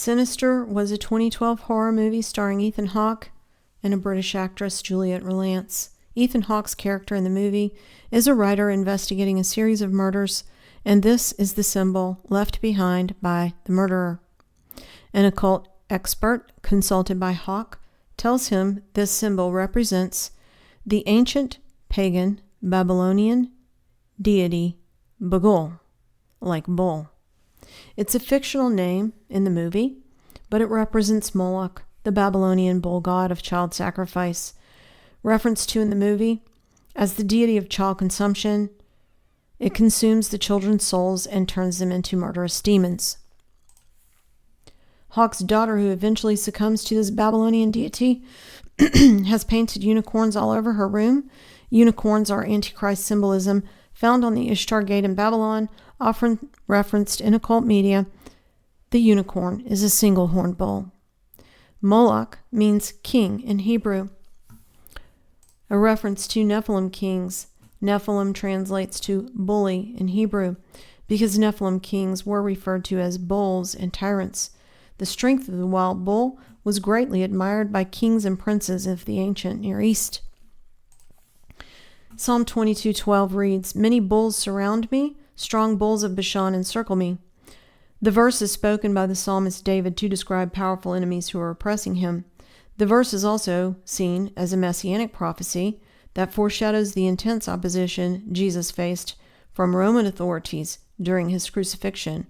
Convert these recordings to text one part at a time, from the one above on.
Sinister was a 2012 horror movie starring Ethan Hawke and a British actress, Juliet Rallance. Ethan Hawke's character in the movie is a writer investigating a series of murders, and this is the symbol left behind by the murderer. An occult expert consulted by Hawke tells him this symbol represents the ancient pagan Babylonian deity Bagul, like bull. It's a fictional name in the movie, but it represents Moloch, the Babylonian bull god of child sacrifice, referenced to in the movie as the deity of child consumption. It consumes the children's souls and turns them into murderous demons. Hawke's daughter, who eventually succumbs to this Babylonian deity, has painted unicorns all over her room. Unicorns are Antichrist symbolism found on the Ishtar Gate in Babylon, often referenced in occult media. The unicorn is a single-horned bull. Moloch means king in Hebrew, a reference to Nephilim kings. Nephilim translates to bully in Hebrew because Nephilim kings were referred to as bulls and tyrants. The strength of the wild bull was greatly admired by kings and princes of the ancient Near East. Psalm 22:12 reads, "Many bulls surround me, strong bulls of Bashan encircle me." The verse is spoken by the psalmist David to describe powerful enemies who are oppressing him. The verse is also seen as a messianic prophecy that foreshadows the intense opposition Jesus faced from Roman authorities during his crucifixion.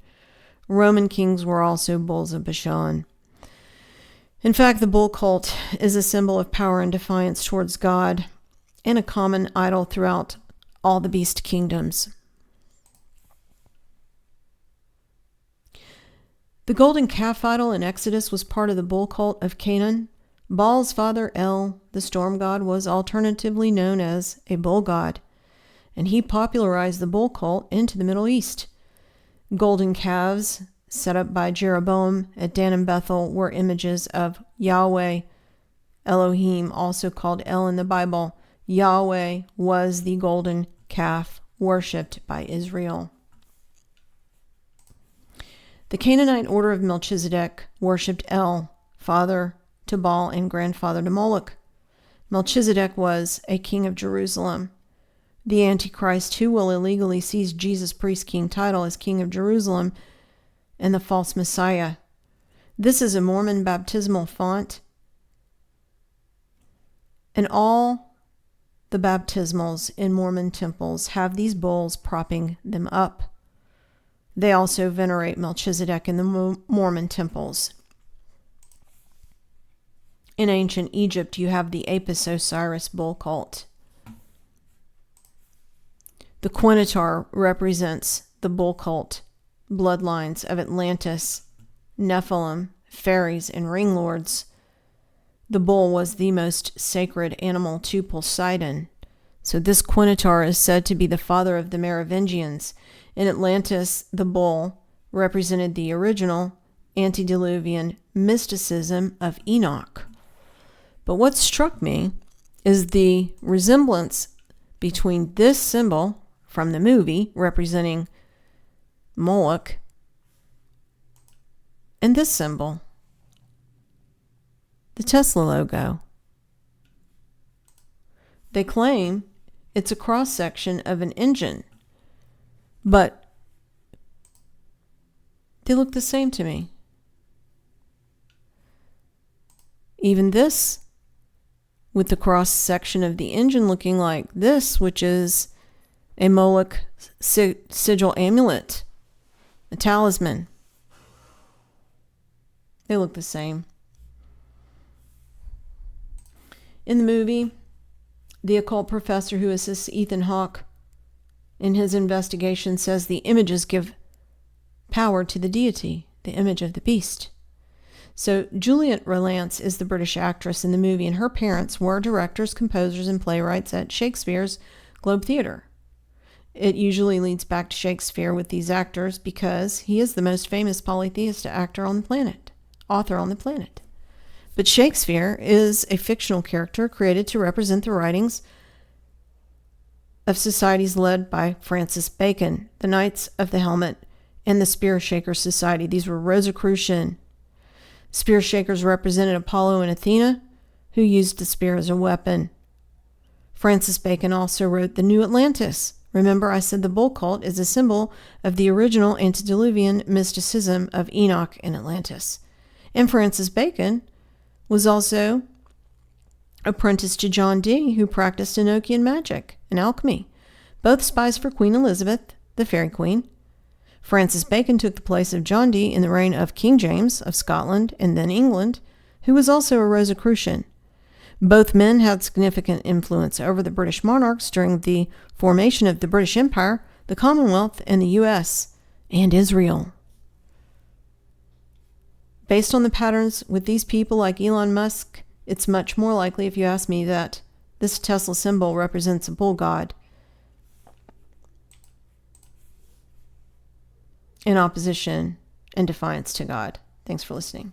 Roman kings were also bulls of Bashan. In fact, the bull cult is a symbol of power and defiance towards God and a common idol throughout all the beast kingdoms. The golden calf idol in Exodus was part of the bull cult of Canaan. Baal's father, El, the storm god, was alternatively known as a bull god, and he popularized the bull cult into the Middle East. Golden calves set up by Jeroboam at Dan and Bethel were images of Yahweh, Elohim, also called El in the Bible. Yahweh was the golden calf worshipped by Israel. The Canaanite order of Melchizedek worshipped El, father to Baal and grandfather to Moloch. Melchizedek was a king of Jerusalem. The Antichrist, who will illegally seize Jesus' priest-king title as king of Jerusalem, and the false Messiah. This is a Mormon baptismal font, and all the baptismals in Mormon temples have these bulls propping them up. They also venerate Melchizedek in the Mormon temples. In ancient Egypt, you have the Apis Osiris bull cult. The Quinatar represents the bull cult bloodlines of Atlantis, Nephilim, fairies, and ring lords. The bull was the most sacred animal to Poseidon, so this Quinatar is said to be the father of the Merovingians. In Atlantis, the bull represented the original antediluvian mysticism of Enoch. But what struck me is the resemblance between this symbol from the movie representing Moloch and this symbol, the Tesla logo. They claim it's a cross-section of an engine, but they look the same to me. Even this, with the cross-section of the engine looking like this, which is a Moloch sigil amulet, a talisman. They look the same. In the movie, the occult professor who assists Ethan Hawke in his investigation says the images give power to the deity, the image of the beast. So Juliet Rallance is the British actress in the movie, and her parents were directors, composers, and playwrights at Shakespeare's Globe Theatre. It usually leads back to Shakespeare with these actors because he is the most famous polytheist actor on the planet, author on the planet. But Shakespeare is a fictional character created to represent the writings of societies led by Francis Bacon, the Knights of the Helmet, and the Spear Shaker Society. These were Rosicrucian Spear shakers represented Apollo and Athena, who used the spear as a weapon. Francis Bacon also wrote The New Atlantis. Remember, I said the bull cult is a symbol of the original antediluvian mysticism of Enoch and Atlantis. And Francis Bacon was also apprenticed to John Dee, who practiced Enochian magic and alchemy, both spies for Queen Elizabeth, the Fairy Queen. Francis Bacon took the place of John Dee in the reign of King James of Scotland and then England, who was also a Rosicrucian. Both men had significant influence over the British monarchs during the formation of the British Empire, the Commonwealth, and the U.S. and Israel. Based on the patterns with these people like Elon Musk, it's much more likely, if you ask me, that this Tesla symbol represents a bull god in opposition and defiance to God. Thanks for listening.